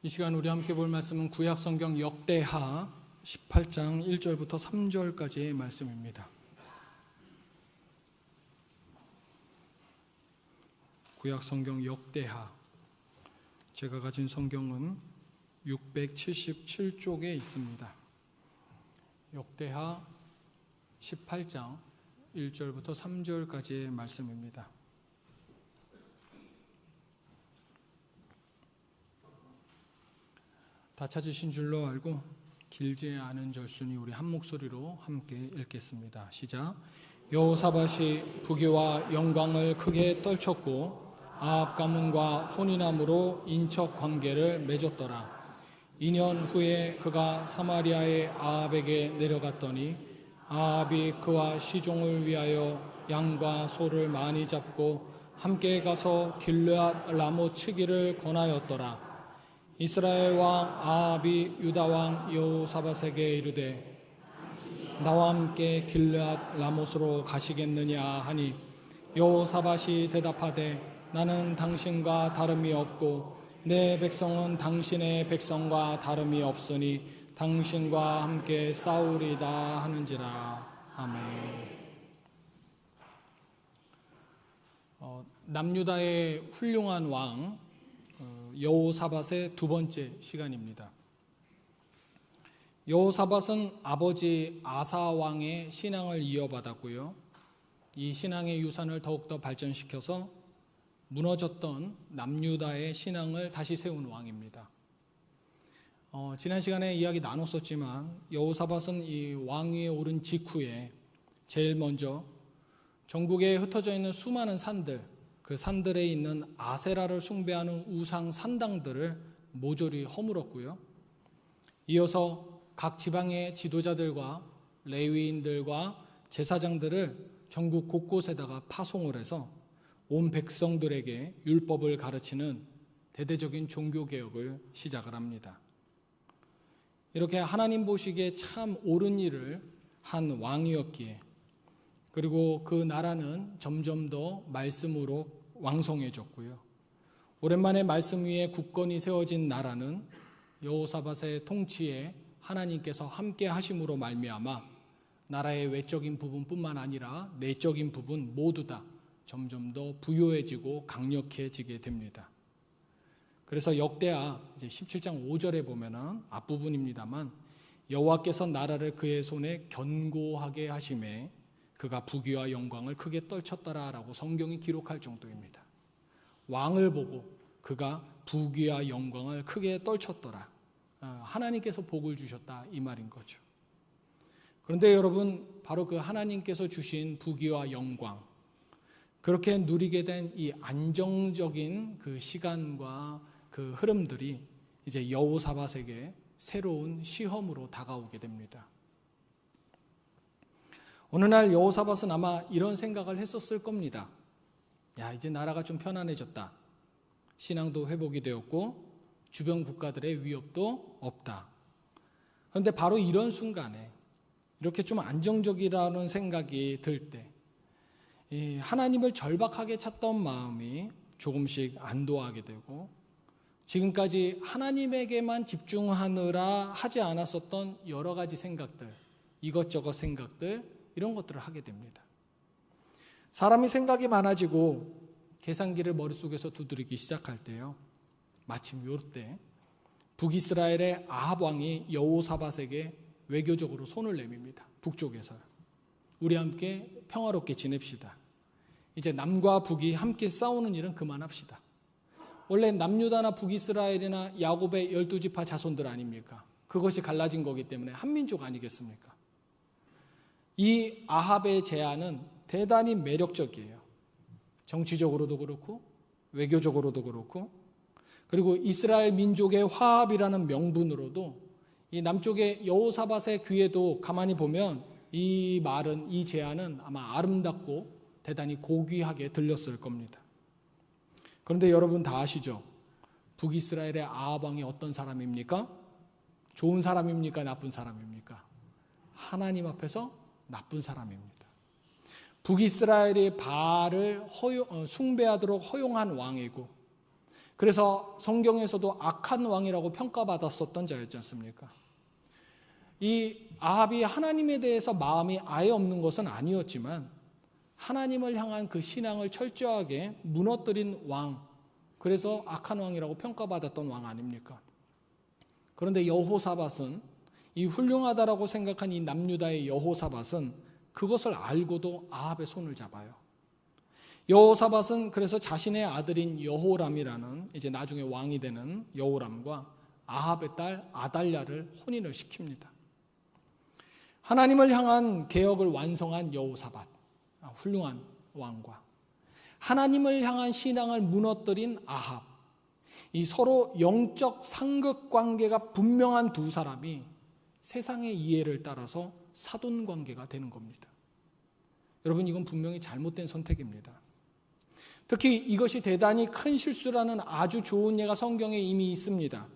이 시간 우리 함께 볼 말씀은 구약성경 역대하 18장 1절부터 3절까지의 말씀입니다. 구약성경 역대하, 제가 가진 성경은 677쪽에 있습니다. 역대하 18장 1절부터 3절까지의 말씀입니다. 다 찾으신 줄로 알고 길지 않은 절순이 우리 한 목소리로 함께 읽겠습니다. 시작. 여호사밧이 부귀와 영광을 크게 떨쳤고 아합 가문과 혼인함으로 인척 관계를 맺었더라. 2년 후에 그가 사마리아의 아합에게 내려갔더니 아합이 그와 시종을 위하여 양과 소를 많이 잡고 함께 가서 길르앗 라못 치기를 권하였더라. 이스라엘 왕 아합이 유다 왕 여호사밧에게 이르되 나와 함께 길르앗 라못으로 가시겠느냐 하니 여호사밧이 대답하되 나는 당신과 다름이 없고 내 백성은 당신의 백성과 다름이 없으니 당신과 함께 싸우리다 하는지라. 아멘. 남유다의 훌륭한 왕 여호사밧의 두 번째 시간입니다. 여호사밧은 아버지 아사 왕의 신앙을 이어받았고요. 이 신앙의 유산을 더욱더 발전시켜서 무너졌던 남유다의 신앙을 다시 세운 왕입니다. 지난 시간에 이야기 나눴었지만 여호사밧은 이 왕위에 오른 직후에 제일 먼저 전국에 흩어져 있는 수많은 산들, 그 산들에 있는 아세라를 숭배하는 우상 산당들을 모조리 허물었고요. 이어서 각 지방의 지도자들과 레위인들과 제사장들을 전국 곳곳에다가 파송을 해서 온 백성들에게 율법을 가르치는 대대적인 종교개혁을 시작을 합니다. 이렇게 하나님 보시기에 참 옳은 일을 한 왕이었기에, 그리고 그 나라는 점점 더 말씀으로 왕성해졌고요. 오랜만에 말씀 위에 굳건히 세워진 나라는 여호사밧의 통치에 하나님께서 함께 하심으로 말미암아 나라의 외적인 부분뿐만 아니라 내적인 부분 모두 다 점점 더 부유해지고 강력해지게 됩니다. 그래서 역대하 이제 17장 5절에 보면은 앞부분입니다만 여호와께서 나라를 그의 손에 견고하게 하심에 그가 부귀와 영광을 크게 떨쳤더라라고 성경이 기록할 정도입니다. 왕을 보고 그가 부귀와 영광을 크게 떨쳤더라. 하나님께서 복을 주셨다 이 말인 거죠. 그런데 여러분, 바로 그 하나님께서 주신 부귀와 영광, 그렇게 누리게 된 이 안정적인 그 시간과 그 흐름들이 이제 여호사밧에게 새로운 시험으로 다가오게 됩니다. 어느 날 여호사밧은 아마 이런 생각을 했었을 겁니다. 야, 이제 나라가 좀 편안해졌다. 신앙도 회복이 되었고 주변 국가들의 위협도 없다. 그런데 바로 이런 순간에 이렇게 좀 안정적이라는 생각이 들 때 하나님을 절박하게 찾던 마음이 조금씩 안도하게 되고 지금까지 하나님에게만 집중하느라 하지 않았었던 여러 가지 생각들, 이것저것 생각들, 이런 것들을 하게 됩니다. 사람이 생각이 많아지고 계산기를 머릿속에서 두드리기 시작할 때요, 마침 요때 북이스라엘의 아합 왕이 여호사밧에게 외교적으로 손을 내밉니다. 북쪽에서 우리 함께 평화롭게 지냅시다. 이제 남과 북이 함께 싸우는 일은 그만합시다. 원래 남유다나 북이스라엘이나 야곱의 12지파 자손들 아닙니까? 그것이 갈라진 거기 때문에 한민족 아니겠습니까? 이 아합의 제안은 대단히 매력적이에요. 정치적으로도 그렇고 외교적으로도 그렇고, 그리고 이스라엘 민족의 화합이라는 명분으로도 이 남쪽의 여호사밧의 귀에도 가만히 보면 이 말은, 이 제안은 아마 아름답고 대단히 고귀하게 들렸을 겁니다. 그런데 여러분 다 아시죠? 북이스라엘의 아합 왕이 어떤 사람입니까? 좋은 사람입니까? 나쁜 사람입니까? 하나님 앞에서 나쁜 사람입니다. 북이스라엘의 바알을 숭배하도록 허용한 왕이고, 그래서 성경에서도 악한 왕이라고 평가받았었던 자였지 않습니까? 이 아합이 하나님에 대해서 마음이 아예 없는 것은 아니었지만 하나님을 향한 그 신앙을 철저하게 무너뜨린 왕, 그래서 악한 왕이라고 평가받았던 왕 아닙니까? 그런데 여호사밧은, 이 훌륭하다라고 생각한 이 남유다의 여호사밧은 그것을 알고도 아합의 손을 잡아요. 여호사밧은 그래서 자신의 아들인 여호람이라는 이제 나중에 왕이 되는 여호람과 아합의 딸 아달랴를 혼인을 시킵니다. 하나님을 향한 개혁을 완성한 여호사밧, 훌륭한 왕과 하나님을 향한 신앙을 무너뜨린 아합, 이 서로 영적 상극 관계가 분명한 두 사람이 세상의 이해를 따라서 사돈 관계가 되는 겁니다. 여러분, 이건 분명히 잘못된 선택입니다. 특히 이것이 대단히 큰 실수라는 아주 좋은 예가 성경에 이미 있습니다.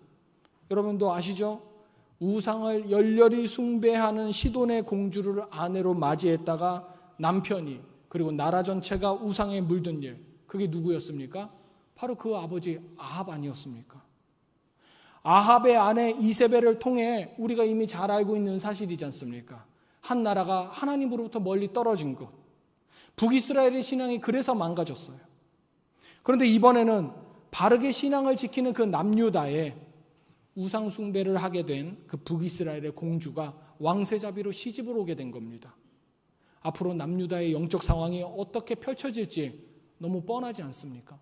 여러분도 아시죠? 우상을 열렬히 숭배하는 시돈의 공주를 아내로 맞이했다가 남편이, 그리고 나라 전체가 우상에 물든 일, 그게 누구였습니까? 바로 그 아버지 아합 아니었습니까? 아합의 아내 이세벨을 통해 우리가 이미 잘 알고 있는 사실이지 않습니까? 한 나라가 하나님으로부터 멀리 떨어진 것, 북이스라엘의 신앙이 그래서 망가졌어요. 그런데 이번에는 바르게 신앙을 지키는 그 남유다에 우상 숭배를 하게 된 그 북이스라엘의 공주가 왕세자비로 시집을 오게 된 겁니다. 앞으로 남유다의 영적 상황이 어떻게 펼쳐질지 너무 뻔하지 않습니까?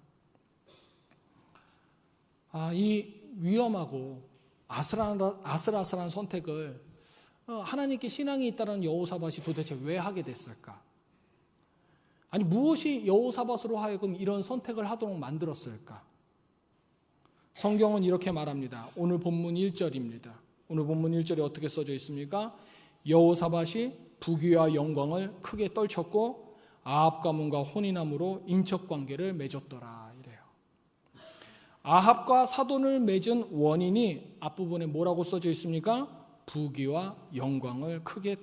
이 위험하고 아슬아슬한 선택을 하나님께 신앙이 있다는 여호사밧이 도대체 왜 하게 됐을까? 아니, 무엇이 여호사밧으로 하여금 이런 선택을 하도록 만들었을까? 성경은 이렇게 말합니다. 오늘 본문 1절입니다. 오늘 본문 1절에 어떻게 써져 있습니까? 여호사밧이 부귀와 영광을 크게 떨쳤고 아합 가문과 혼인함으로 인척 관계를 맺었더라, 이래요. 아합과 사돈을 맺은 원인이 앞부분에 뭐라고 써져 있습니까? 부귀와 영광을 크게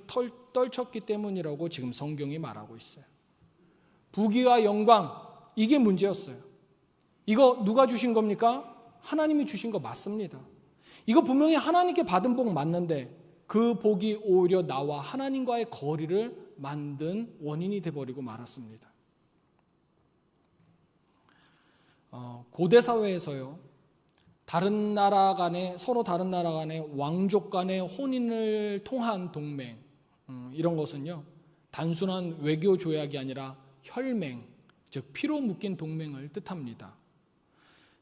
떨쳤기 때문이라고 지금 성경이 말하고 있어요. 부귀와 영광, 이게 문제였어요. 이거 누가 주신 겁니까? 하나님이 주신 거 맞습니다. 이거 분명히 하나님께 받은 복 맞는데 그 복이 오히려 나와 하나님과의 거리를 만든 원인이 돼버리고 말았습니다. 고대 사회에서요, 서로 다른 나라 간의 왕족 간의 혼인을 통한 동맹, 이런 것은요, 단순한 외교 조약이 아니라 혈맹, 즉 피로 묶인 동맹을 뜻합니다.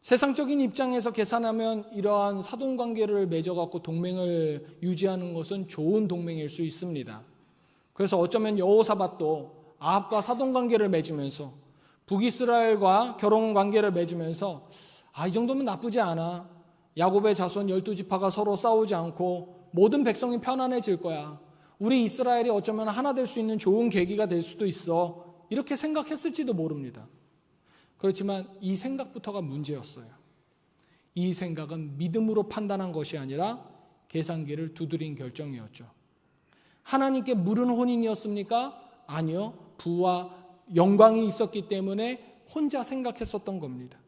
세상적인 입장에서 계산하면 이러한 사돈관계를 맺어갖고 동맹을 유지하는 것은 좋은 동맹일 수 있습니다. 그래서 어쩌면 여호사밧도 아합과 사돈관계를 맺으면서 북이스라엘과 결혼관계를 맺으면서 이 정도면 나쁘지 않아. 야곱의 자손 12지파가 서로 싸우지 않고 모든 백성이 편안해질 거야. 우리 이스라엘이 어쩌면 하나 될 수 있는 좋은 계기가 될 수도 있어. 이렇게 생각했을지도 모릅니다. 그렇지만 이 생각부터가 문제였어요. 이 생각은 믿음으로 판단한 것이 아니라 계산기를 두드린 결정이었죠. 하나님께 물은 혼인이었습니까? 아니요. 부와 영광이 있었기 때문에 혼자 생각했었던 겁니다.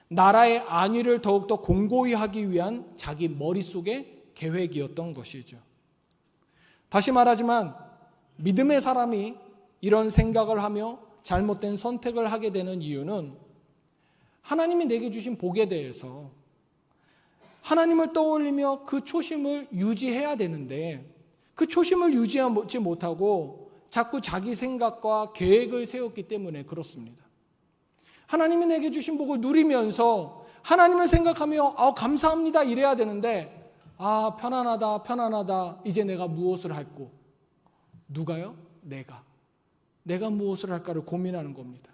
나라의 안위를 더욱더 공고히 하기 위한 자기 머릿속의 계획이었던 것이죠. 다시 말하지만 믿음의 사람이 이런 생각을 하며 잘못된 선택을 하게 되는 이유는 하나님이 내게 주신 복에 대해서 하나님을 떠올리며 그 초심을 유지해야 되는데 그 초심을 유지하지 못하고 자꾸 자기 생각과 계획을 세웠기 때문에 그렇습니다. 하나님이 내게 주신 복을 누리면서 하나님을 생각하며 감사합니다 이래야 되는데 편안하다 이제 내가 무엇을 할꼬? 누가요? 내가 무엇을 할까를 고민하는 겁니다.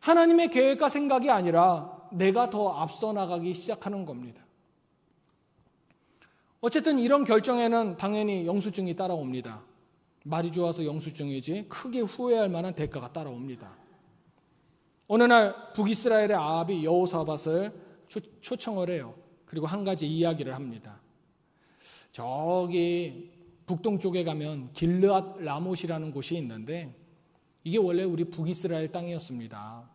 하나님의 계획과 생각이 아니라 내가 더 앞서 나가기 시작하는 겁니다. 어쨌든 이런 결정에는 당연히 영수증이 따라옵니다. 말이 좋아서 영수증이지 크게 후회할 만한 대가가 따라옵니다. 어느 날 북이스라엘의 아합이 여호사밧을 초청을 해요. 그리고 한 가지 이야기를 합니다. 저기 북동쪽에 가면 길르앗 라못이라는 곳이 있는데 이게 원래 우리 북이스라엘 땅이었습니다.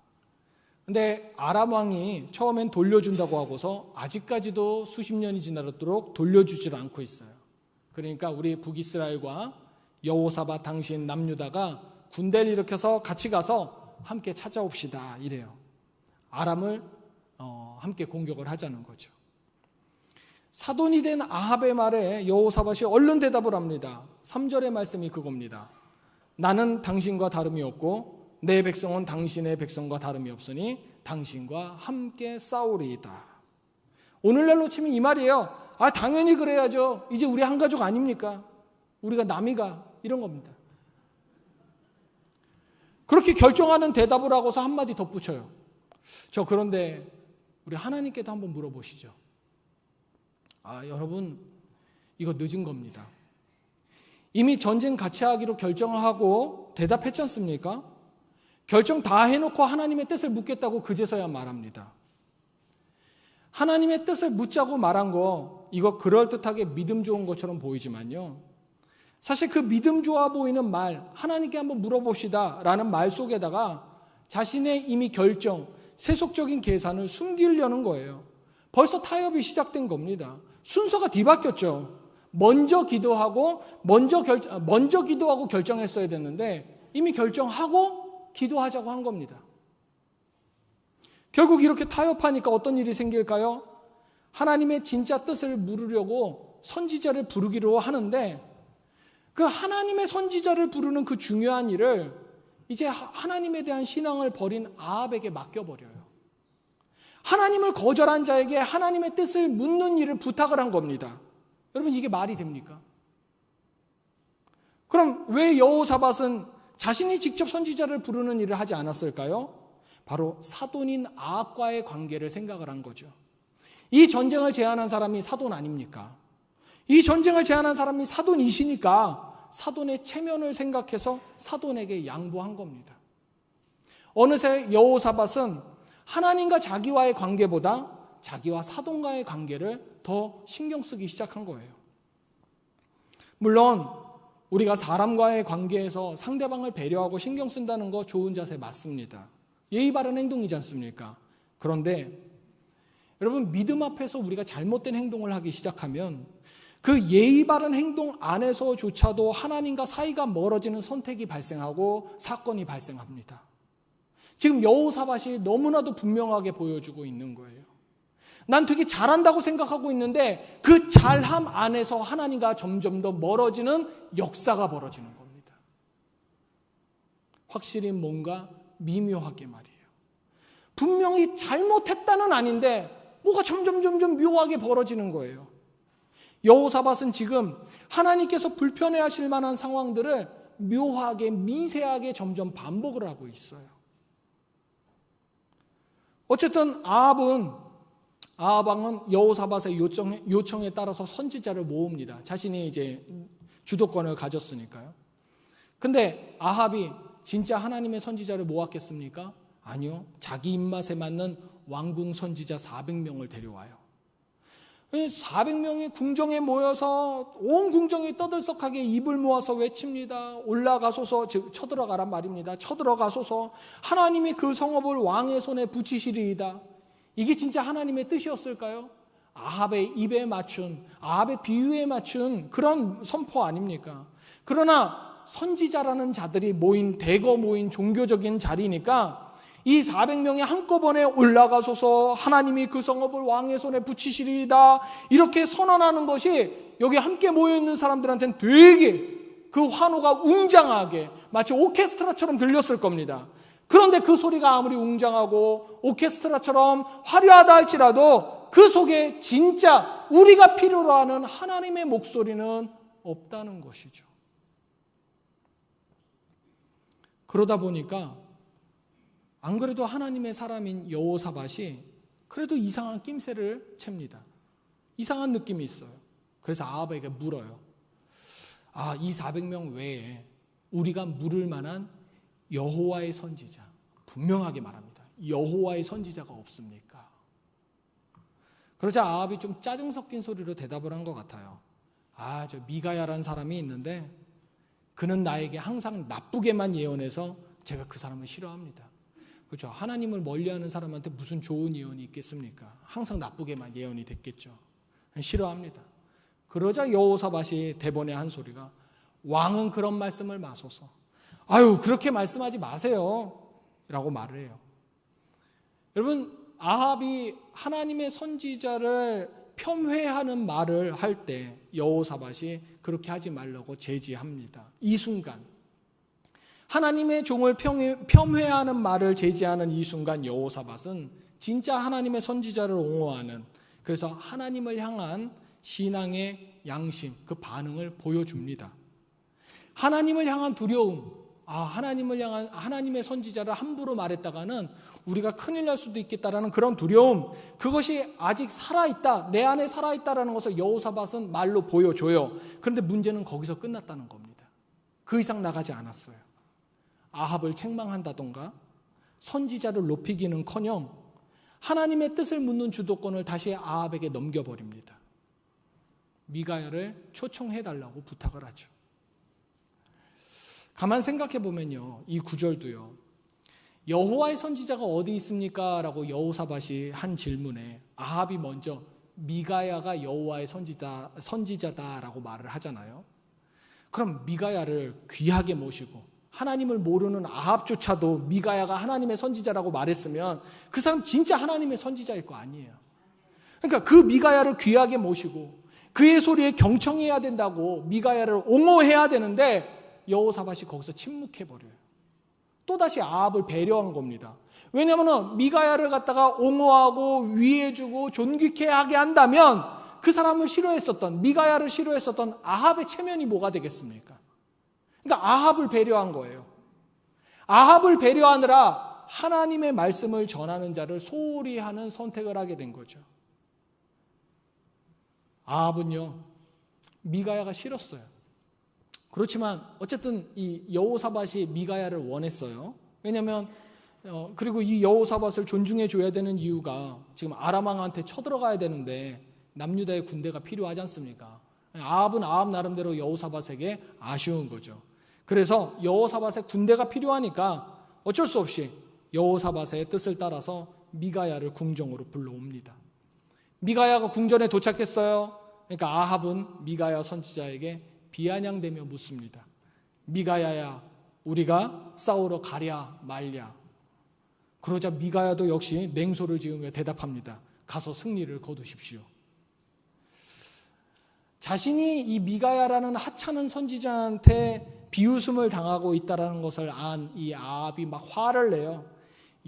근데 아람 왕이 처음엔 돌려준다고 하고서 아직까지도 수십 년이 지나도록 돌려주질 않고 있어요. 그러니까 우리 북이스라엘과 여호사밧 당신 남유다가 군대를 일으켜서 같이 가서 함께 찾아옵시다 이래요. 아람을 함께 공격을 하자는 거죠. 사돈이 된 아합의 말에 여호사밧이 얼른 대답을 합니다. 3절의 말씀이 그겁니다. 나는 당신과 다름이 없고 내 백성은 당신의 백성과 다름이 없으니 당신과 함께 싸우리이다. 오늘날로 치면 이 말이에요. 당연히 그래야죠. 이제 우리 한 가족 아닙니까? 우리가 남이가 이런 겁니다. 그렇게 결정하는 대답을 하고서 한마디 덧붙여요. 그런데 우리 하나님께도 한번 물어보시죠. 여러분, 이거 늦은 겁니다. 이미 전쟁 같이 하기로 결정하고 대답했지 않습니까? 결정 다 해놓고 하나님의 뜻을 묻겠다고 그제서야 말합니다. 하나님의 뜻을 묻자고 말한 거, 이거 그럴듯하게 믿음 좋은 것처럼 보이지만요, 사실 그 믿음 좋아 보이는 말, 하나님께 한번 물어봅시다 라는 말 속에다가 자신의 이미 결정, 세속적인 계산을 숨기려는 거예요. 벌써 타협이 시작된 겁니다. 순서가 뒤바뀌었죠. 먼저 기도하고 결정했어야 됐는데 이미 결정하고 기도하자고 한 겁니다. 결국 이렇게 타협하니까 어떤 일이 생길까요? 하나님의 진짜 뜻을 물으려고 선지자를 부르기로 하는데 그 하나님의 선지자를 부르는 그 중요한 일을 이제 하나님에 대한 신앙을 버린 아합에게 맡겨버려요. 하나님을 거절한 자에게 하나님의 뜻을 묻는 일을 부탁을 한 겁니다. 여러분, 이게 말이 됩니까? 그럼 왜 여호사밧은 자신이 직접 선지자를 부르는 일을 하지 않았을까요? 바로 사돈인 아합과의 관계를 생각을 한 거죠. 이 전쟁을 제안한 사람이 사돈 아닙니까? 이 전쟁을 제안한 사람이 사돈이시니까 사돈의 체면을 생각해서 사돈에게 양보한 겁니다. 어느새 여호사밧은 하나님과 자기와의 관계보다 자기와 사돈과의 관계를 더 신경 쓰기 시작한 거예요. 물론 우리가 사람과의 관계에서 상대방을 배려하고 신경 쓴다는 거 좋은 자세 맞습니다. 예의 바른 행동이지 않습니까? 그런데 여러분, 믿음 앞에서 우리가 잘못된 행동을 하기 시작하면 그 예의 바른 행동 안에서조차도 하나님과 사이가 멀어지는 선택이 발생하고 사건이 발생합니다. 지금 여호사밧이 너무나도 분명하게 보여주고 있는 거예요. 난 되게 잘한다고 생각하고 있는데 그 잘함 안에서 하나님과 점점 더 멀어지는 역사가 벌어지는 겁니다. 확실히 뭔가 미묘하게 말이에요. 분명히 잘못했다는 아닌데 뭐가 점점 묘하게 벌어지는 거예요. 여호사밧은 지금 하나님께서 불편해하실 만한 상황들을 묘하게 미세하게 점점 반복을 하고 있어요. 어쨌든 아합 왕은 여호사밧의 요청에 따라서 선지자를 모읍니다. 자신이 이제 주도권을 가졌으니까요. 근데 아합이 진짜 하나님의 선지자를 모았겠습니까? 아니요. 자기 입맛에 맞는 왕궁 선지자 400명을 데려와요. 400명이 궁정에 모여서 온 궁정이 떠들썩하게 입을 모아서 외칩니다. 올라가소서, 즉 쳐들어가란 말입니다. 쳐들어가소서, 하나님이 그 성읍을 왕의 손에 붙이시리이다. 이게 진짜 하나님의 뜻이었을까요? 아합의 입에 맞춘, 아합의 비유에 맞춘 그런 선포 아닙니까? 그러나 선지자라는 자들이 대거 모인 종교적인 자리니까 이 400명이 한꺼번에 올라가소서, 하나님이 그 성읍을 왕의 손에 붙이시리이다, 이렇게 선언하는 것이 여기 함께 모여있는 사람들한테는 되게 그 환호가 웅장하게 마치 오케스트라처럼 들렸을 겁니다. 그런데 그 소리가 아무리 웅장하고 오케스트라처럼 화려하다 할지라도 그 속에 진짜 우리가 필요로 하는 하나님의 목소리는 없다는 것이죠. 그러다 보니까 안 그래도 하나님의 사람인 여호사밧이 그래도 이상한 낌새를 챕니다. 이상한 느낌이 있어요. 그래서 아합에게 물어요. 이 400명 외에 우리가 물을 만한 여호와의 선지자, 분명하게 말합니다. 여호와의 선지자가 없습니까? 그러자 아합이 좀 짜증 섞인 소리로 대답을 한 것 같아요. 저 미가야라는 사람이 있는데 그는 나에게 항상 나쁘게만 예언해서 제가 그 사람을 싫어합니다. 그렇죠. 하나님을 멀리하는 사람한테 무슨 좋은 예언이 있겠습니까? 항상 나쁘게만 예언이 됐겠죠. 싫어합니다. 그러자 여호사밧이 대번에 한 소리가 왕은 그런 말씀을 마소서. 아유, 그렇게 말씀하지 마세요. 라고 말을 해요. 여러분, 아합이 하나님의 선지자를 폄훼하는 말을 할 때 여호사밧이 그렇게 하지 말라고 제지합니다. 이 순간 하나님의 종을 폄훼하는 말을 제지하는 이 순간 여호사밧은 진짜 하나님의 선지자를 옹호하는, 그래서 하나님을 향한 신앙의 양심, 그 반응을 보여줍니다. 하나님을 향한 두려움, 하나님을 향한 하나님의 선지자를 함부로 말했다가는 우리가 큰일 날 수도 있겠다라는 그런 두려움, 그것이 아직 살아있다, 내 안에 살아있다라는 것을 여호사밧은 말로 보여줘요. 그런데 문제는 거기서 끝났다는 겁니다. 그 이상 나가지 않았어요. 아합을 책망한다던가 선지자를 높이기는커녕 하나님의 뜻을 묻는 주도권을 다시 아합에게 넘겨버립니다. 미가야를 초청해달라고 부탁을 하죠. 가만 생각해 보면요, 이 구절도요, 여호와의 선지자가 어디 있습니까? 라고 여호사밧이 한 질문에 아합이 먼저 미가야가 여호와의 선지자다라고 말을 하잖아요. 그럼 미가야를 귀하게 모시고 하나님을 모르는 아합조차도 미가야가 하나님의 선지자라고 말했으면 그 사람 진짜 하나님의 선지자일 거 아니에요. 그러니까 그 미가야를 귀하게 모시고 그의 소리에 경청해야 된다고 미가야를 옹호해야 되는데 여호사밧이 거기서 침묵해버려요. 또다시 아합을 배려한 겁니다. 왜냐하면 미가야를 갖다가 옹호하고 위해주고 존귀케 하게 한다면 그 사람을 싫어했었던, 미가야를 싫어했었던 아합의 체면이 뭐가 되겠습니까? 그러니까 아합을 배려한 거예요. 아합을 배려하느라 하나님의 말씀을 전하는 자를 소홀히 하는 선택을 하게 된 거죠. 아합은요, 미가야가 싫었어요. 그렇지만 어쨌든 이 여호사밧이 미가야를 원했어요. 왜냐하면 그리고 이 여호사밧을 존중해 줘야 되는 이유가 지금 아람 왕한테 쳐들어가야 되는데 남유다의 군대가 필요하지 않습니까? 아합은 아합 나름대로 여호사밧에게 아쉬운 거죠. 그래서 여호사밧의 군대가 필요하니까 어쩔 수 없이 여호사밧의 뜻을 따라서 미가야를 궁정으로 불러옵니다. 미가야가 궁전에 도착했어요. 그러니까 아합은 미가야 선지자에게 비아냥대며 묻습니다. 미가야야, 우리가 싸우러 가랴 말랴. 그러자 미가야도 역시 냉소를 지으며 대답합니다. 가서 승리를 거두십시오. 자신이 이 미가야라는 하찮은 선지자한테 비웃음을 당하고 있다는 것을 안 이 아합이 막 화를 내요.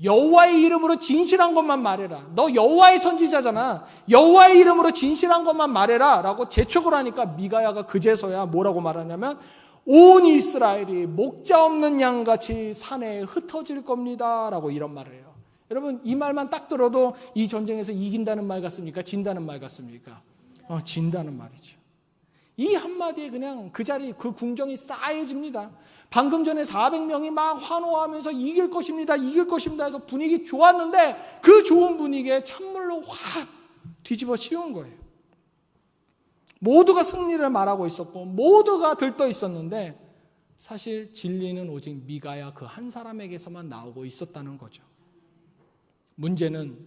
여호와의 이름으로 진실한 것만 말해라. 너 여호와의 선지자잖아. 여호와의 이름으로 진실한 것만 말해라 라고 재촉을 하니까 미가야가 그제서야 뭐라고 말하냐면 온 이스라엘이 목자 없는 양같이 산에 흩어질 겁니다 라고 이런 말을 해요. 여러분, 이 말만 딱 들어도 이 전쟁에서 이긴다는 말 같습니까? 진다는 말 같습니까? 진다는 말이죠. 이 한마디에 그냥 그 자리, 그 궁정이 싸해집니다. 방금 전에 400명이 막 환호하면서 이길 것입니다, 이길 것입니다 해서 분위기 좋았는데 그 좋은 분위기에 찬물로 확 뒤집어 씌운 거예요. 모두가 승리를 말하고 있었고 모두가 들떠 있었는데 사실 진리는 오직 미가야 그 한 사람에게서만 나오고 있었다는 거죠. 문제는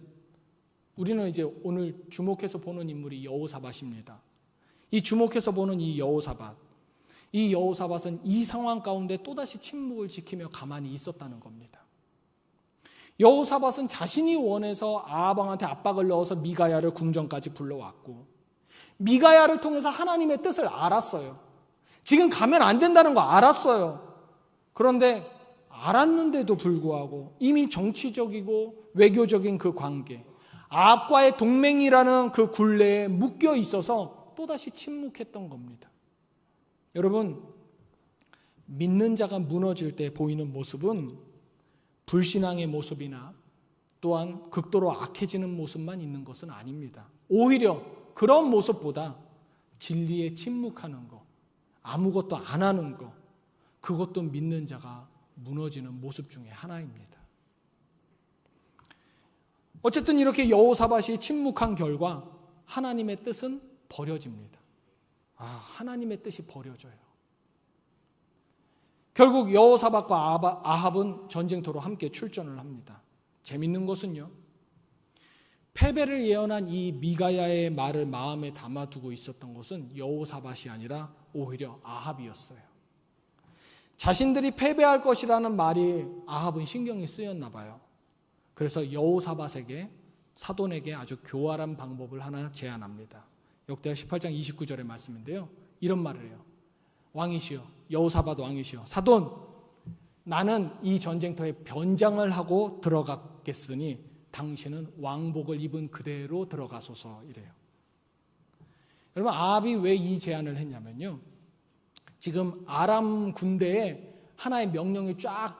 우리는 이제 오늘 주목해서 보는 인물이 여호사밧입니다. 이 주목해서 보는 이 여호사밧은 이 상황 가운데 또다시 침묵을 지키며 가만히 있었다는 겁니다. 여호사밧은 자신이 원해서 아합 왕한테 압박을 넣어서 미가야를 궁전까지 불러왔고 미가야를 통해서 하나님의 뜻을 알았어요. 지금 가면 안 된다는 거 알았어요. 그런데 알았는데도 불구하고 이미 정치적이고 외교적인 그 관계, 아합과의 동맹이라는 그 굴레에 묶여 있어서 또다시 침묵했던 겁니다. 여러분, 믿는 자가 무너질 때 보이는 모습은 불신앙의 모습이나 또한 극도로 악해지는 모습만 있는 것은 아닙니다. 오히려 그런 모습보다 진리에 침묵하는 것, 아무것도 안 하는 것, 그것도 믿는 자가 무너지는 모습 중에 하나입니다. 어쨌든 이렇게 여호사밧이 침묵한 결과 하나님의 뜻은 버려집니다. 하나님의 뜻이 버려져요. 결국 여호사밧과 아합은 전쟁터로 함께 출전을 합니다. 재밌는 것은요, 패배를 예언한 이 미가야의 말을 마음에 담아두고 있었던 것은 여호사밧이 아니라 오히려 아합이었어요. 자신들이 패배할 것이라는 말이 아합은 신경이 쓰였나 봐요. 그래서 여호사밧에게, 사돈에게 아주 교활한 방법을 하나 제안합니다. 역대하 18장 29절의 말씀인데요, 이런 말을 해요. 왕이시여, 여호사밧 왕이시여, 사돈, 나는 이 전쟁터에 변장을 하고 들어가겠으니 당신은 왕복을 입은 그대로 들어가소서. 이래요. 여러분, 아합이 왜 이 제안을 했냐면요, 지금 아람 군대에 하나의 명령이 쫙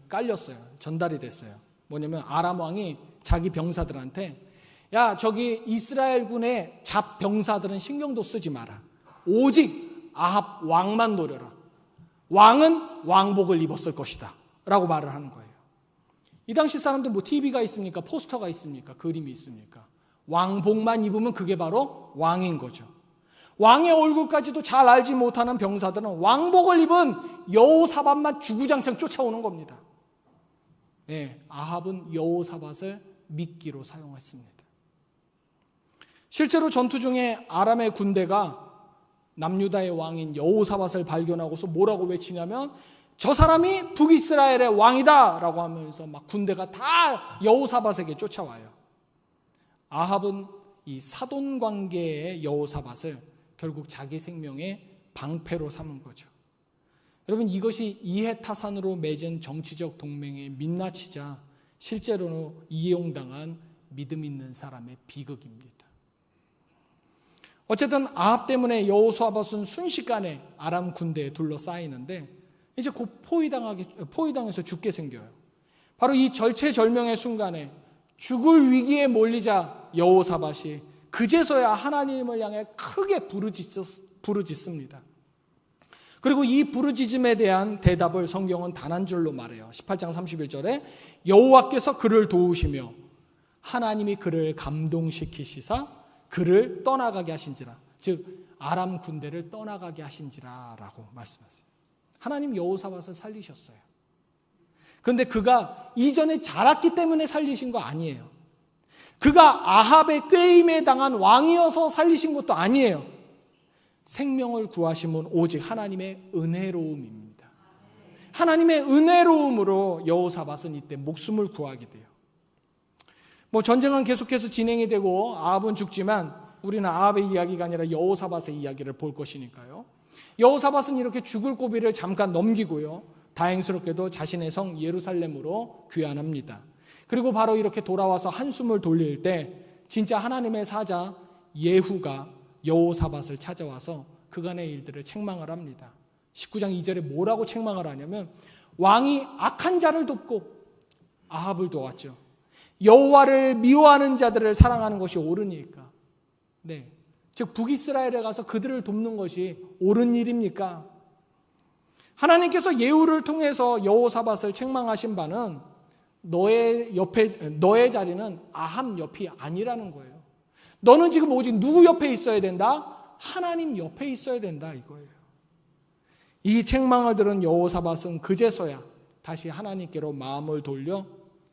깔렸어요. 전달이 됐어요. 뭐냐면 아람 왕이 자기 병사들한테, 야, 저기 이스라엘 군의 잡 병사들은 신경도 쓰지 마라. 오직 아합 왕만 노려라. 왕은 왕복을 입었을 것이다 라고 말을 하는 거예요. 이 당시 사람들 뭐 TV가 있습니까? 포스터가 있습니까? 그림이 있습니까? 왕복만 입으면 그게 바로 왕인 거죠. 왕의 얼굴까지도 잘 알지 못하는 병사들은 왕복을 입은 여호사밧만 주구장창 쫓아오는 겁니다. 네, 아합은 여호사밧을 미끼로 사용했습니다. 실제로 전투 중에 아람의 군대가 남유다의 왕인 여호사밧을 발견하고서 뭐라고 외치냐면, 저 사람이 북이스라엘의 왕이다 라고 하면서 막 군대가 다 여호사밧에게 쫓아와요. 아합은 이 사돈 관계의 여호사밧을 결국 자기 생명의 방패로 삼은 거죠. 여러분, 이것이 이해타산으로 맺은 정치적 동맹의 민낯이자 실제로는 이용당한 믿음 있는 사람의 비극입니다. 어쨌든 아합 때문에 여호사밧은 순식간에 아람 군대에 둘러싸이는데 이제 곧 포위당해서 죽게 생겨요. 바로 이 절체절명의 순간에 죽을 위기에 몰리자 여호사밧이 그제서야 하나님을 향해 크게 부르짖습니다. 그리고 이 부르짖음에 대한 대답을 성경은 단 한 줄로 말해요. 18장 31절에 여호와께서 그를 도우시며 하나님이 그를 감동시키시사 그를 떠나가게 하신지라. 즉 아람 군대를 떠나가게 하신지라 라고 말씀하세요. 하나님 여호사밧을 살리셨어요. 그런데 그가 이전에 자랐기 때문에 살리신 거 아니에요. 그가 아합의 꾀임에 당한 왕이어서 살리신 것도 아니에요. 생명을 구하심은 오직 하나님의 은혜로움입니다. 하나님의 은혜로움으로 여호사밧은 이때 목숨을 구하게 돼요. 뭐 전쟁은 계속해서 진행이 되고 아합은 죽지만 우리는 아합의 이야기가 아니라 여호사밧의 이야기를 볼 것이니까요. 여호사밧은 이렇게 죽을 고비를 잠깐 넘기고요, 다행스럽게도 자신의 성 예루살렘으로 귀환합니다. 그리고 바로 이렇게 돌아와서 한숨을 돌릴 때 진짜 하나님의 사자 예후가 여호사밧을 찾아와서 그간의 일들을 책망을 합니다. 19장 2절에 뭐라고 책망을 하냐면, 왕이 악한 자를 돕고 아합을 도왔죠. 여호와를 미워하는 자들을 사랑하는 것이 옳으니까. 네, 즉 북이스라엘에 가서 그들을 돕는 것이 옳은 일입니까? 하나님께서 예후를 통해서 여호사밧을 책망하신 바는 너의 자리는 아합 옆이 아니라는 거예요. 너는 지금 오직 누구 옆에 있어야 된다? 하나님 옆에 있어야 된다 이거예요. 이 책망을 들은 여호사밧은 그제서야 다시 하나님께로 마음을 돌려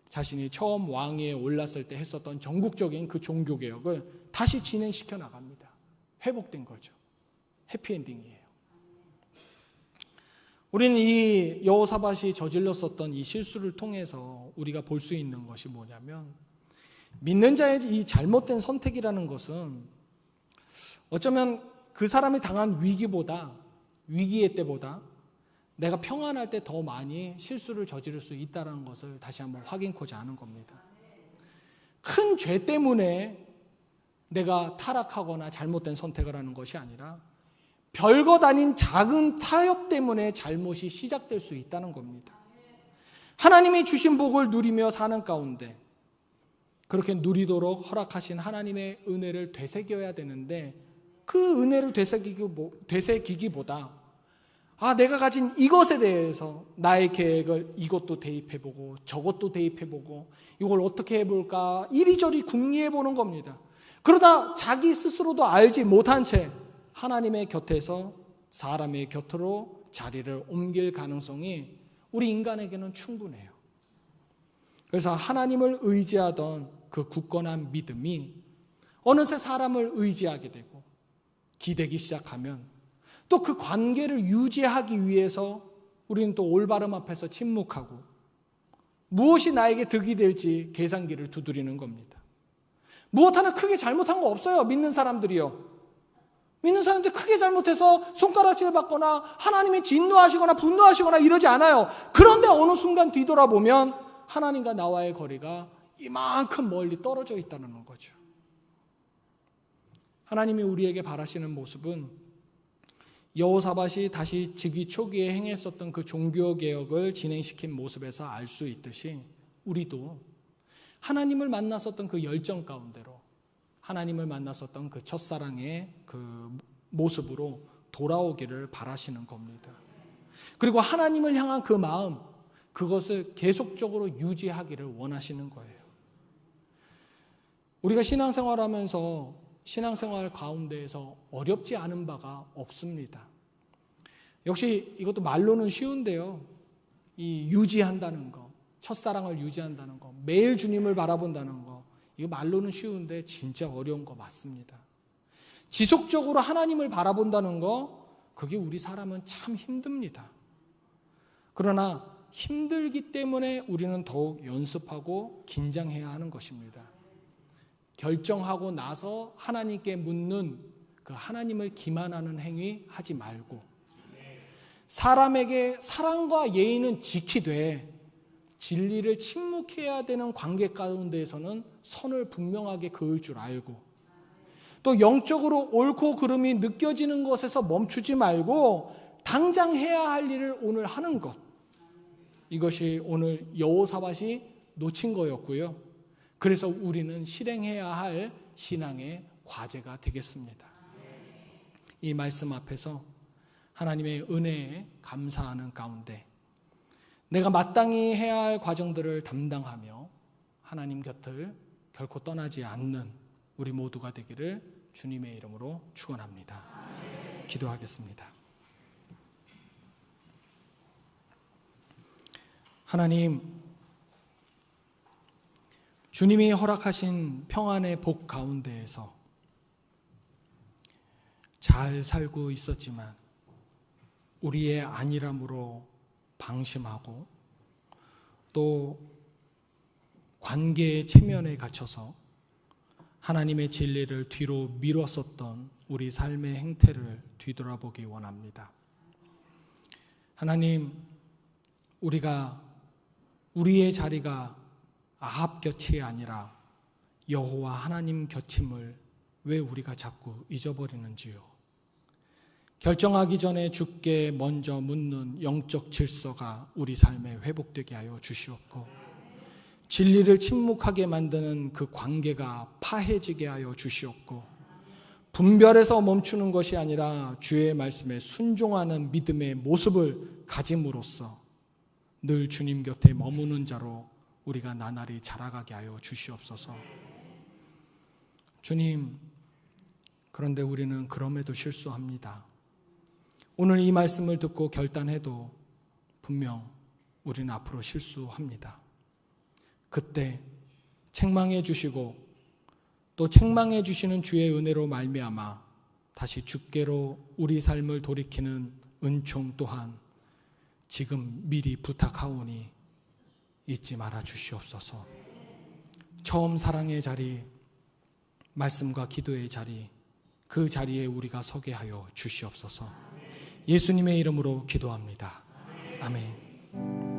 자신이 처음 왕위에 올랐을 때 했었던 전국적인 그 종교개혁을 다시 진행시켜 나갑니다. 회복된 거죠. 해피엔딩이에요. 우리는 이 여호사밧이 저질렀었던 이 실수를 통해서 우리가 볼 수 있는 것이 뭐냐면, 믿는 자의 이 잘못된 선택이라는 것은 어쩌면 그 사람이 당한 위기의 때보다 내가 평안할 때 더 많이 실수를 저지를 수 있다는 것을 다시 한번 확인코자 하는 겁니다. 큰 죄 때문에 내가 타락하거나 잘못된 선택을 하는 것이 아니라 별것 아닌 작은 타협 때문에 잘못이 시작될 수 있다는 겁니다. 하나님이 주신 복을 누리며 사는 가운데 그렇게 누리도록 허락하신 하나님의 은혜를 되새겨야 되는데, 그 은혜를 되새기기보다 내가 가진 이것에 대해서 나의 계획을 이것도 대입해보고 저것도 대입해보고 이걸 어떻게 해볼까 이리저리 궁리해보는 겁니다. 그러다 자기 스스로도 알지 못한 채 하나님의 곁에서 사람의 곁으로 자리를 옮길 가능성이 우리 인간에게는 충분해요. 그래서 하나님을 의지하던 그 굳건한 믿음이 어느새 사람을 의지하게 되고 기대기 시작하면 또 그 관계를 유지하기 위해서 우리는 또 올바름 앞에서 침묵하고 무엇이 나에게 득이 될지 계산기를 두드리는 겁니다. 무엇 하나 크게 잘못한 거 없어요. 믿는 사람들이요. 믿는 사람들이 크게 잘못해서 손가락질을 받거나 하나님이 진노하시거나 분노하시거나 이러지 않아요. 그런데 어느 순간 뒤돌아보면 하나님과 나와의 거리가 이만큼 멀리 떨어져 있다는 거죠. 하나님이 우리에게 바라시는 모습은 여호사밧이 다시 즉위 초기에 행했었던 그 종교개혁을 진행시킨 모습에서 알 수 있듯이 우리도 하나님을 만났었던 그 열정 가운데로 하나님을 만났었던 그 첫사랑의 그 모습으로 돌아오기를 바라시는 겁니다. 그리고 하나님을 향한 그 마음, 그것을 계속적으로 유지하기를 원하시는 거예요. 우리가 신앙생활하면서 신앙생활 가운데에서 어렵지 않은 바가 없습니다. 역시 이것도 말로는 쉬운데요. 이 유지한다는 거, 첫사랑을 유지한다는 거, 매일 주님을 바라본다는 거, 이거 말로는 쉬운데 진짜 어려운 거 맞습니다. 지속적으로 하나님을 바라본다는 거, 그게 우리 사람은 참 힘듭니다. 그러나 힘들기 때문에 우리는 더욱 연습하고 긴장해야 하는 것입니다. 결정하고 나서 하나님께 묻는 그 하나님을 기만하는 행위 하지 말고 사람에게 사랑과 예의는 지키되 진리를 침묵해야 되는 관계 가운데에서는 선을 분명하게 그을 줄 알고 또 영적으로 옳고 그름이 느껴지는 것에서 멈추지 말고 당장 해야 할 일을 오늘 하는 것, 이것이 오늘 여호사밧이 놓친 거였고요. 그래서 우리는 실행해야 할 신앙의 과제가 되겠습니다. 이 말씀 앞에서 하나님의 은혜에 감사하는 가운데 내가 마땅히 해야 할 과정들을 담당하며 하나님 곁을 결코 떠나지 않는 우리 모두가 되기를 주님의 이름으로 축원합니다. 기도하겠습니다. 하나님, 주님이 허락하신 평안의 복 가운데에서 잘 살고 있었지만 우리의 안일함으로 방심하고 또 관계의 체면에 갇혀서 하나님의 진리를 뒤로 미뤘었던 우리 삶의 행태를 뒤돌아보기 원합니다. 하나님, 우리가 우리의 자리가 아합 곁이 아니라 여호와 하나님 곁임을 왜 우리가 자꾸 잊어버리는지요. 결정하기 전에 주께 먼저 묻는 영적 질서가 우리 삶에 회복되게 하여 주시옵고 진리를 침묵하게 만드는 그 관계가 파해지게 하여 주시옵고 분별해서 멈추는 것이 아니라 주의 말씀에 순종하는 믿음의 모습을 가짐으로써 늘 주님 곁에 머무는 자로 우리가 나날이 자라가게 하여 주시옵소서. 주님, 그런데 우리는 그럼에도 실수합니다. 오늘 이 말씀을 듣고 결단해도 분명 우리는 앞으로 실수합니다. 그때 책망해 주시고 또 책망해 주시는 주의 은혜로 말미암아 다시 주께로 우리 삶을 돌이키는 은총 또한 지금 미리 부탁하오니 잊지 말아 주시옵소서. 처음 사랑의 자리, 말씀과 기도의 자리, 그 자리에 우리가 서게 하여 주시옵소서. 예수님의 이름으로 기도합니다. 아멘.